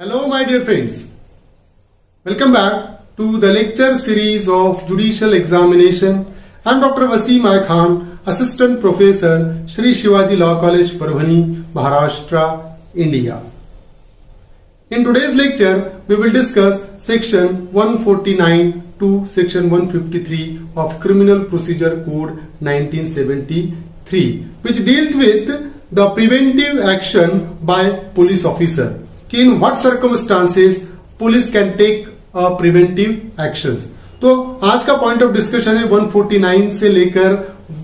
Hello my dear friends, welcome back to the lecture series of Judicial Examination. I am Dr. Wasim I Khan, Assistant Professor, Shri Shivaji Law College, Parbhani, Maharashtra, India. In today's lecture, we will discuss section 149 to section 153 of Criminal Procedure Code 1973, which deals with the preventive action by police officer. In what circumstances police can take preventive actions. तो आज का point of discussion है 149 से लेकर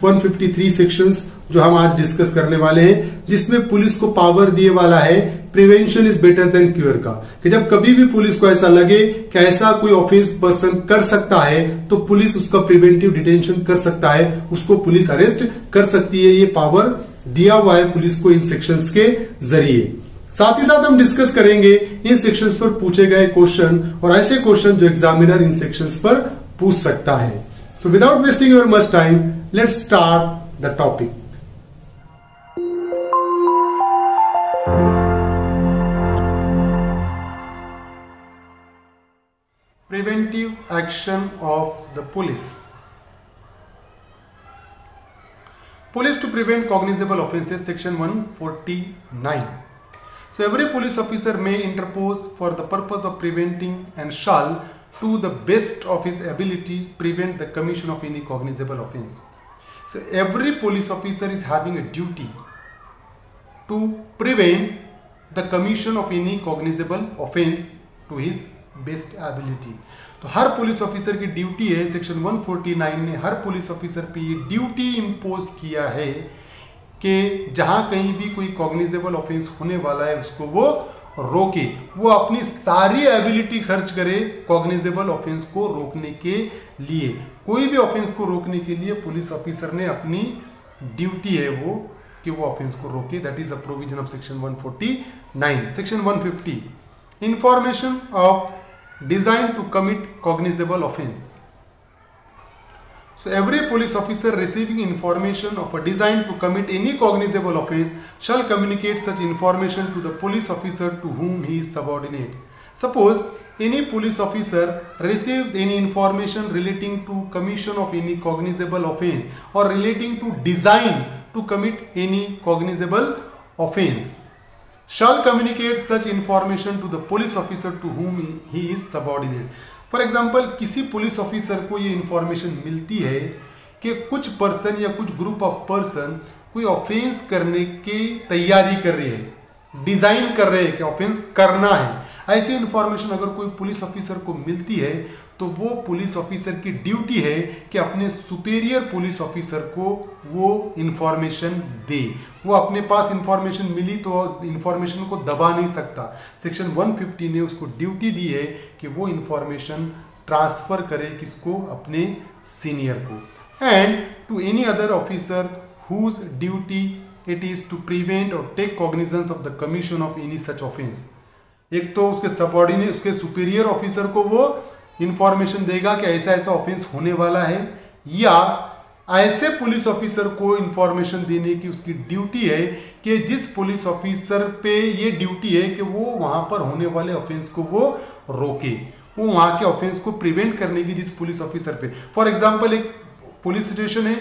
153 sections जो हम आज discuss करने वाले हैं, जिसमें पुलिस को पावर दिए वाला है prevention is better than cure का, कि जब कभी भी पुलिस को ऐसा लगे कि ऐसा कोई ऑफेंस पर्सन कर सकता है तो पुलिस उसका प्रिवेंटिव डिटेंशन कर सकता है, उसको पुलिस अरेस्ट कर सकती है। ये पावर दिया हुआ है पुलिस को इन सेक्शंस के जरिए। साथ ही साथ हम डिस्कस करेंगे इन सेक्शंस पर पूछे गए क्वेश्चन और ऐसे क्वेश्चन जो एग्जामिनर इन सेक्शंस पर पूछ सकता है। So without wasting your much time, let's start the topic. Preventive action of the police to prevent cognizable offences, section 149. So every police officer may interpose for the purpose of preventing and shall, to the best of his ability, prevent the commission of any cognizable offence. So every police officer is having a duty to prevent the commission of any cognizable offence to his best ability. तो हर police officer की duty है, section 149 ने हर police officer पे ये duty impose किया है कि जहां कहीं भी कोई कॉग्निजेबल ऑफेंस होने वाला है उसको वो रोके, वो अपनी सारी एबिलिटी खर्च करे कॉग्निजेबल ऑफेंस को रोकने के लिए। कोई भी ऑफेंस को रोकने के लिए पुलिस ऑफिसर ने अपनी ड्यूटी है वो कि वो ऑफेंस को रोके। That is a provision of section 149। Section 150, information of designed to commit cognizable offence. So every police officer receiving information of a designed to commit any cognizable offence shall communicate such information to the police officer to whom he is subordinate. Suppose any police officer receives any information relating to commission of any cognizable offence or relating to design to commit any cognizable offence, shall communicate such information to the police officer to whom he is subordinate. For example, किसी police officer को ये information मिलती है कि कुछ person या कुछ group of person कोई ऑफेंस करने की तैयारी कर रही है, डिजाइन कर रहे हैं कि ऑफेंस करना है। ऐसी इंफॉर्मेशन अगर कोई पुलिस ऑफिसर को मिलती है तो वो पुलिस ऑफिसर की ड्यूटी है कि अपने सुपीरियर पुलिस ऑफिसर को वो इंफॉर्मेशन दे। वो अपने पास इंफॉर्मेशन मिली तो इंफॉर्मेशन को दबा नहीं सकता। सेक्शन 150 ने उसको ड्यूटी दी है कि वो इंफॉर्मेशन ट्रांसफर करे किसको, अपने सीनियर को। And to any other officer whose duty it is to prevent और take cognizance of the commission of any such offence. एक तो उसके सबऑर्डिनेट, उसके सुपीरियर ऑफिसर को वो इंफॉर्मेशन देगा कि ऐसा ऐसा ऑफेंस होने वाला है, या ऐसे पुलिस ऑफिसर को इंफॉर्मेशन देने की उसकी ड्यूटी है कि जिस पुलिस ऑफिसर पे ये ड्यूटी है कि वो वहां पर होने वाले ऑफेंस को वो रोके, वो वहां के ऑफेंस को प्रिवेंट करने की जिस पुलिस ऑफिसर पे। फॉर एग्जांपल एक पुलिस स्टेशन है,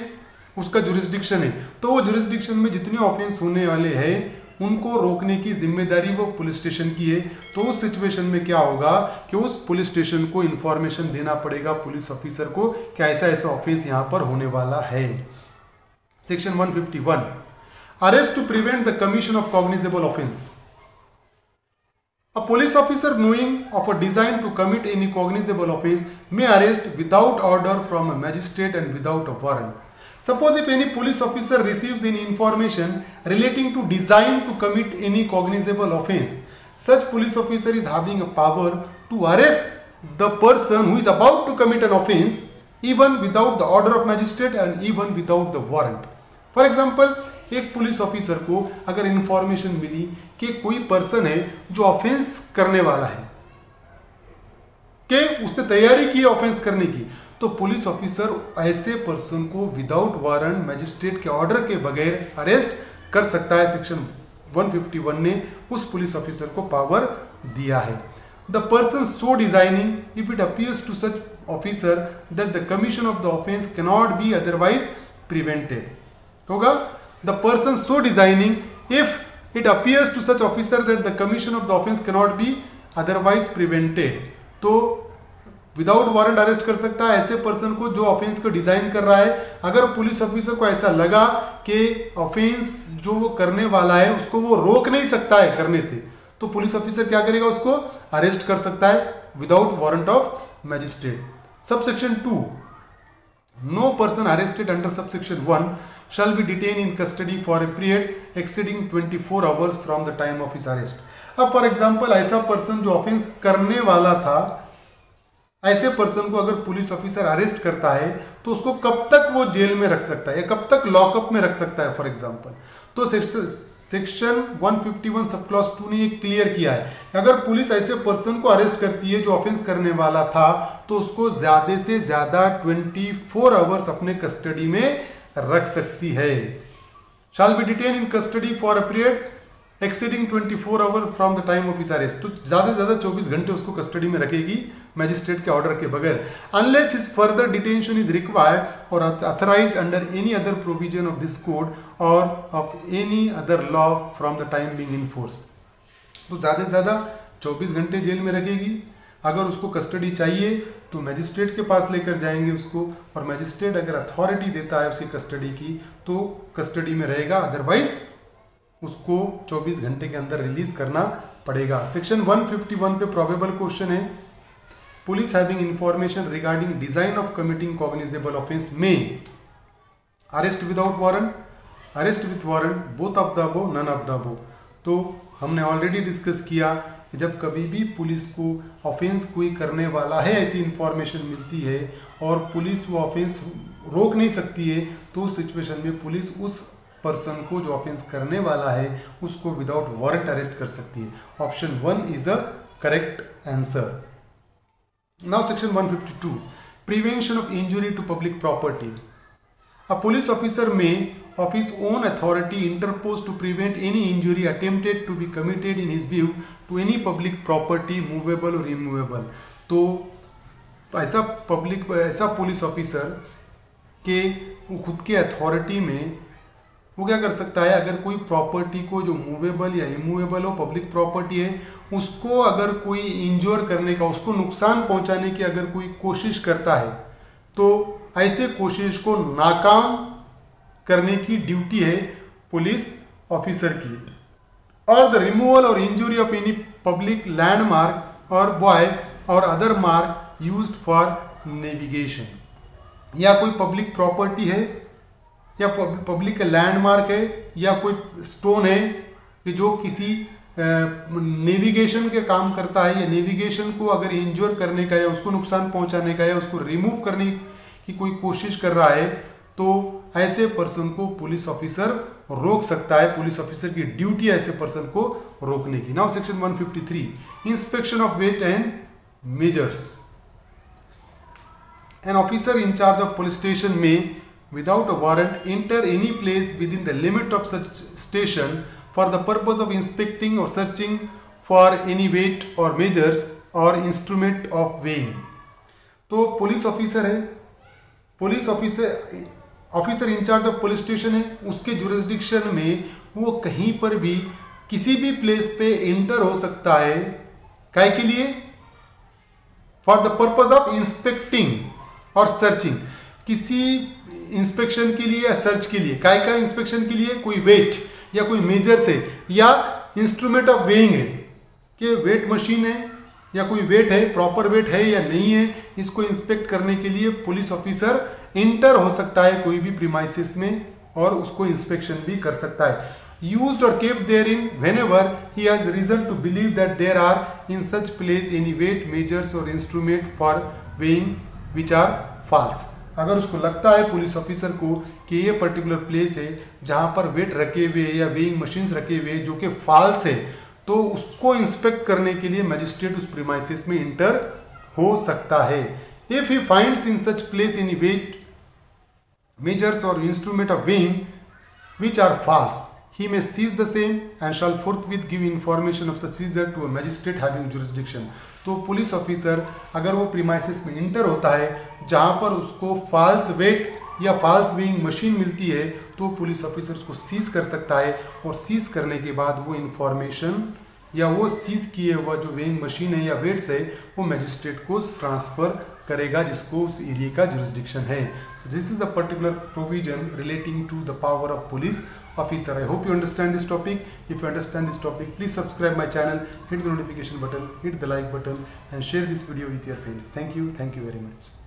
उसका जुरिस्डिक्शन है, तो वो जुरिस्डिक्शन में जितने ऑफेंस होने वाले हैं उनको रोकने की जिम्मेदारी वो पुलिस स्टेशन की है। तो उस सिचुएशन में क्या होगा कि उस पुलिस स्टेशन को इंफॉर्मेशन देना पड़ेगा पुलिस ऑफिसर को कि ऐसा ऐसा ऑफेंस यहां पर होने वाला है। Section 151, arrest to prevent the commission of cognizable offence. A police officer knowing of a design to commit any cognizable offence may arrest without order from a magistrate and without a warrant. Suppose if any police officer receives any information relating to design to commit any cognizable offence, such police officer is having a power to arrest the person who is about to commit an offence even without the order of magistrate and even without the warrant. For example, एक police officer को अगर information मिली कि कोई person है जो offence करने वाला है, कि उसने तैयारी की ऑफेंस करने की, तो पुलिस ऑफिसर ऐसे पर्सन को विदाउट वारंट मैजिस्ट्रेट के ऑर्डर के बगैर अरेस्ट कर सकता है। सेक्शन 151 ने उस पुलिस ऑफिसर को पावर दिया है। The person so designing if it appears to such officer that the commission of the offence cannot be otherwise prevented होगा। The person so designing if it appears to such officer that the commission of the offence cannot be otherwise prevented, तो without warrant arrest कर सकता है ऐसे person को जो offence को design कर रहा है। अगर पुलिस ऑफिसर को ऐसा लगा कि ऑफेंस जो वो करने वाला है उसको वो रोक नहीं सकता है करने से, तो पुलिस ऑफिसर क्या करेगा, उसको अरेस्ट कर सकता है without warrant of magistrate. Subsection 2, no person arrested under subsection 1 shall be detained in custody for a period exceeding 24 hours from the time of his arrest। अब फॉर एग्जांपल ऐसा person जो offence करने वाला था, ऐसे पर्सन को अगर police officer arrest करता है तो उसको कब तक वो जेल में रख सकता है या कब तक लॉकअप में रख सकता है फॉर एग्जांपल। तो सेक्शन 151 सब क्लॉज 2 ने ये क्लियर किया है, अगर पुलिस ऐसे पर्सन को अरेस्ट करती है जो ऑफेंस करने वाला था तो उसको ज्यादा से ज्यादा 24 आवर्स अपने कस्टडी में रख सकती है। shall be detained in custody for a period exceeding 24 hours from the time of his arrest, तो ज्यादा से ज्यादा 24 घंटे उसको कस्टडी में रखेगी मैजिस्ट्रेट के ऑर्डर के बगैर, unless his further detention is required or authorized under any other provision of this code or of any other law from the time being in force। तो ज्यादा से ज्यादा 24 घंटे जेल में रखेगी। अगर उसको कस्टडी चाहिए तो मैजिस्ट्रेट के पास लेकर जाएंगे उसको, और मैजिस्ट्रेट अगर अथॉरिटी देता है उसकी कस्टडी की तो कस्टडी में रहेगा, अदरवाइज उसको 24 घंटे के अंदर रिलीज करना पड़ेगा। सेक्शन 151 पे प्रोबेबल क्वेश्चन है, police having information regarding design of committing cognizable offence में arrest without warrant, arrest with warrant, both of the above, none of the above. तो हमने ऑलरेडी डिस्कस किया कि जब कभी भी पुलिस को ऑफेंस कोई करने वाला है ऐसी इंफॉर्मेशन मिलती है और पुलिस वो ऑफेंस रोक नहीं सकती है, तो उस सिचुएशन में पुलिस उस पर्सन को जो ऑफेंस करने वाला है उसको विदाउट वारंट अरेस्ट कर सकती है। Option 1 is a correct answer. Now section 152, prevention of injury to public property. A police officer में of his own authority interpose to prevent any injury attempted to be committed in his view to any public property movable or immovable। तो ऐसा police officer के वो खुद के authority में वो क्या कर सकता है, अगर कोई प्रॉपर्टी को जो मूवेबल या इमूवेबल हो, पब्लिक प्रॉपर्टी है, उसको अगर कोई इंजोर करने का, उसको नुकसान पहुंचाने की अगर कोई कोशिश करता है तो ऐसे कोशिश को नाकाम करने की ड्यूटी है पुलिस ऑफिसर की। और द रिमूवल और injury of any public landmark और बॉय और other mark used for navigation, या कोई पब्लिक प्रॉपर्टी है या पब्लिक लैंडमार्क है या कोई स्टोन है कि जो किसी नेविगेशन के काम करता है या नेविगेशन को अगर इंजोर करने का या उसको नुकसान पहुंचाने का या उसको रिमूव करने की कोई कोशिश कर रहा है, तो ऐसे पर्सन को पुलिस ऑफिसर रोक सकता है। पुलिस ऑफिसर की ड्यूटी है ऐसे पर्सन को रोकने की। Now section 153, inspection of weight and measures. An officer in charge of police station में without a warrant enter any place within the limit of such station for the purpose of inspecting और searching for any weight और measures और instrument of weighing. तो police officer है, police officer in charge of police station है, उसके jurisdiction में वो कहीं पर भी किसी भी प्लेस पे एंटर हो सकता है। काय के लिए? For the purpose of inspecting और सर्चिंग, किसी इंस्पेक्शन के लिए या सर्च के लिए। काय का इंस्पेक्शन के लिए? कोई वेट या कोई मेजर से या इंस्ट्रूमेंट ऑफ वेइंग है कि वेट मशीन है या कोई वेट है, प्रॉपर वेट है या नहीं है, इसको इंस्पेक्ट करने के लिए पुलिस ऑफिसर इंटर हो सकता है कोई भी प्रीमाइसिस में और उसको इंस्पेक्शन भी कर सकता है। यूज्ड और kept there in whenever he has reason to believe that there are in such place any weight measures और instrument for weighing which are false. अगर उसको लगता है पुलिस ऑफिसर को कि ये पर्टिकुलर प्लेस है जहां पर वेट रखे हुए या वेइंग मशीन्स रखे हुए जो कि फॉल्स है, तो उसको इंस्पेक्ट करने के लिए मजिस्ट्रेट उस प्रीमाइसिस में इंटर हो सकता है। If he finds in such place any weight measures or instrument of weighing which are false, he may seize the same and shall forthwith give information of such seizure to a magistrate having jurisdiction. तो police officer अगर वो premises में inter होता है जहाँ पर उसको false wait या फाल्स वेइंग मशीन मिलती है तो पुलिस ऑफिसर उसको सीज कर सकता है और सीज करने के बाद वो इंफॉर्मेशन या वो सीज किए हुआ जो वेइंग मशीन है या वेट्स है वो मैजिस्ट्रेट को ट्रांसफर करेगा जिसको उस एरिया का जुरिस्डिक्शन है. This is a particular provision relating to the power of police officer. I hope you understand this topic. If you understand this topic, please subscribe my channel, hit the notification button, hit the like button and share this video with your friends. Thank you very much.